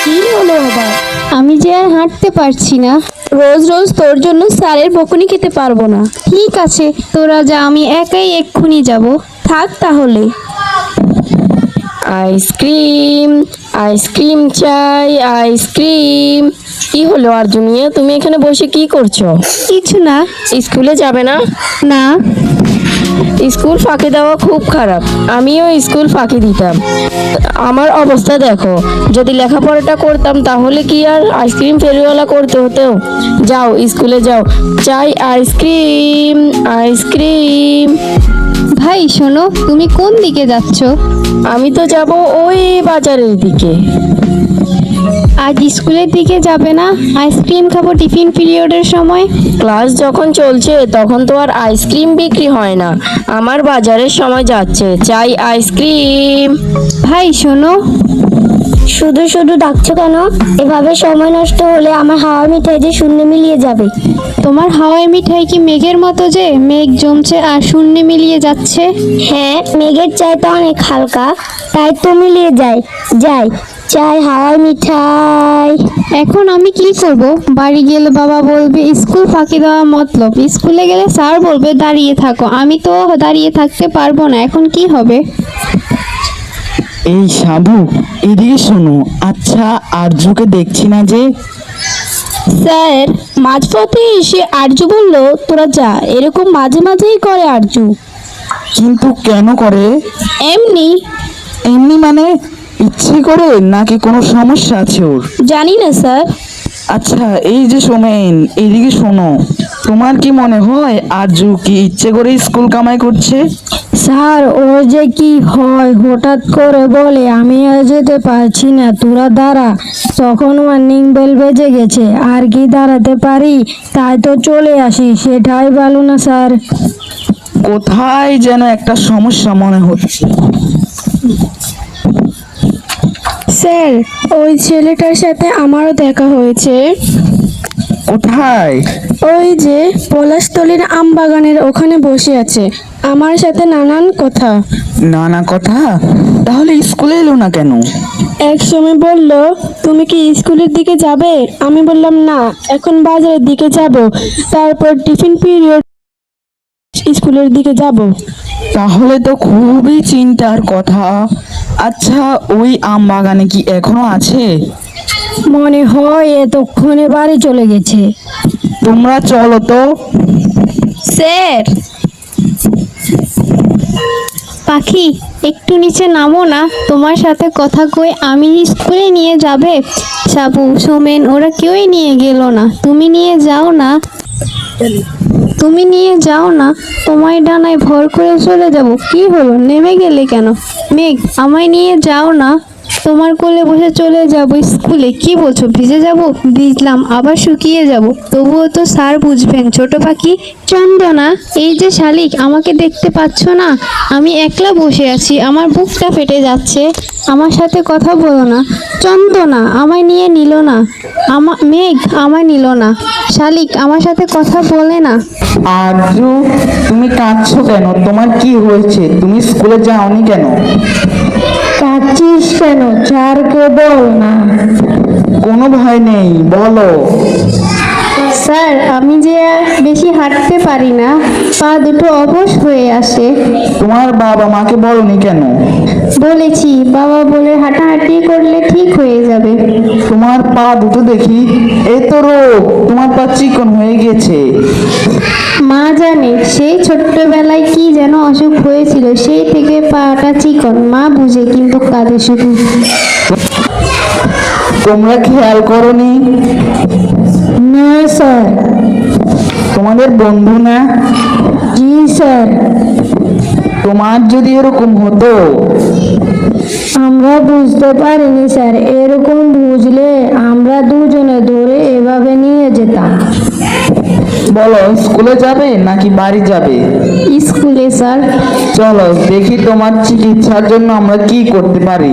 কি হলো আবার? আমি যে আর হাঁটতে পারছি না। রোজ রোজ তোর জন্য স্যারের বকুনি খেতে পারবো না। ঠিক আছে, তোরা যা, আমি একাই এক্ষুনি যাব। থাক তাহলে। আইসক্রিম, আইসক্রিম চাই, আইসক্রিম। কি হলো আর্জুনিয়া, তুমি এখানে বসে কি করছো? কিছু না। স্কুলে যাবে না? না। স্কুল ফাঁকি দেওয়া খুব খারাপ। আমিও স্কুল ফাঁকি দিতাম। আমার অবস্থা দেখো, যদি লেখাপড়াটা করতাম তাহলে কি আর আইসক্রিম ফেরিওয়ালা করতে হতো? যাও স্কুলে যাও, চাই আইসক্রিম, আইসক্রিম। ভাই শোনো, তুমি কোন দিকে যাচ্ছ? আমি তো যাব ওই বাজারের দিকে। আজ স্কুলের দিকে যাবে না? আইসক্রিম খাবো টিফিন পিরিয়ডের সময়। ক্লাস যখন চলছে তখন তো আর আইসক্রিম বিক্রি হয় না। আমার বাজারের সময় যাচ্ছে, চাই আইসক্রিম। ভাই শোনো। শুধু শুধু ডাকছো কেন? এভাবে সময় নষ্ট হলে আমার হাওয়া মিঠাই যে শূন্যে মিলিয়ে যাবে। তোমার হাওয়াই মিঠাই কি মেঘের মতো যে মেঘ জমছে আর শূন্যে মিলিয়ে যাচ্ছে? হ্যাঁ, মেঘের চাইতে অনেক হালকা, তাই তো মিলিয়ে যায়। যাই, চাই হাওয়াই মিঠাই। এখন আমি কি করব? বাড়ি গেলে বাবা বলবে স্কুল ফাঁকি দেওয়া মতলব, স্কুলে গেলে স্যার বলবে দাঁড়িয়ে থাকো, আমি তো দাঁড়িয়ে থাকতে পারবো না। এখন কি হবে? এই সাবু, এদিকে শোনো। আচ্ছা, আরজুকে দেখছি না যে। স্যার, মাঝপথে এসে আরজু বলল তোরা যা। এরকম মাঝে মাঝেই করে আরজু। কিন্তু কেন করে? এমনি। এমনি মানে ইচ্ছে করে নাকি কোনো সমস্যা আছে ওর? জানি না স্যার। আচ্ছা, এই যে সোমেন, এদিকে শোনো। তোমার কি মনে হয় আরজু কি ইচ্ছে করে স্কুল কামাই করছে? স্যার, ওর যে কি হয়, হঠাৎ করে বলে আমি আর যেতে পারছি না, তোরা দাঁড়া। তখন ওয়ার্নিং বেল বেজে গেছে, আর কি দাঁড়াতে পারি, তাই তো চলে আসি। সেটাই ভালো না স্যার? কোথায় যেন একটা সমস্যা মনে হচ্ছে। স্যার, ওই ছেলেটার সাথে আমারও দেখা হয়েছে। কোথায়? ওই যে পলাশতলির আম বাগানের ওখানে বসে আছে, আমার সাথে নানান কথা। নানা কথা? তাহলে স্কুলে এলো না কেন? এক সময় বলল তুমি কি স্কুলের দিকে যাবে? আমি বললাম না, এখন বাজারের দিকে যাব, তারপর টিফিন পিরিয়ড স্কুলের দিকে যাব। তাহলে তো খুবই চিন্তার কথা। আচ্ছা, ওই আম বাগানে কি এখনো আছে? মনে হয় এতক্ষণে বাড়ি চলে গেছে। তোমরা চলো তো। স্যার, পাখি, একটু নিচে নামো না, তোমার সাথে কথা কই। আমি স্কুলে নিয়ে যাবে? সাবু, সোমেন ওরা কেউই নিয়ে গেল না, তুমি নিয়ে যাও না। তুমি নিয়ে যাও না, তোমায় ডানায় ভর করে চলে যাব। কি হলো, নেমে গেলে কেন? মেঘ, আমায় নিয়ে যাও না, তোমার কোলে বসে চলে যাব স্কুলে। কি বলছো, ভিজে যাব? ভিজলাম, আবার শুকিয়ে যাব, তবুও তো স্যার বুঝবেন। ছোট পাখি। চন্দনা, এই যে শালিক, আমাকে দেখতে পাচ্ছ না? আমি একলা বসে আছি, আমার বুকটা ফেটে যাচ্ছে, আমার সাথে কথা বলো না। চন্দনা, আমায় নিয়ে নিল না। মেঘ, আমায় নিল না। শালিক, আমার সাথে কথা বলে না। আরজু, তুমি কাঁদছো কেন? তোমার কি হয়েছে? তুমি স্কুলে যাওনি কেন? কাঁদছিস কেন? স্যারকে বল না। কোনো ভয় নেই, বলো। স্যার, আমি যে আর বেশি হাঁটতে পারি না, পা দুটো অবশ হয়ে আসে। তোমার বাবা মাকে বলনি কেন? বলেছি, বাবা বলে হাঁটাহাঁটি করলে ঠিক হয়ে যাবে। তোমার পা দুটো দেখি। এই তো রোগ, তোমার পা চিকন হয়ে গেছে। মা জানে, সেই ছোট্টবেলায় কি যেন অসুখ হয়েছিল, সেই থেকে পাটা চিকন। মা বুঝে, কিন্তু কাঁদে শুধু। তোমরা খেয়াল করনি? না স্যার। তোমাদের বন্ধু না? জি স্যার। তোমার যদি এরকম হতো? আমরা বুঝতে পারিনি স্যার, এরকম বুঝলে আমরা দুজনে ধরে এভাবে নিয়ে যেতাম। বলো, স্কুলে যাবে নাকি বাড়ি যাবে? স্কুলে স্যার। চলো দেখি তোমার চিকিৎসার জন্য আমরা কি করতে পারি।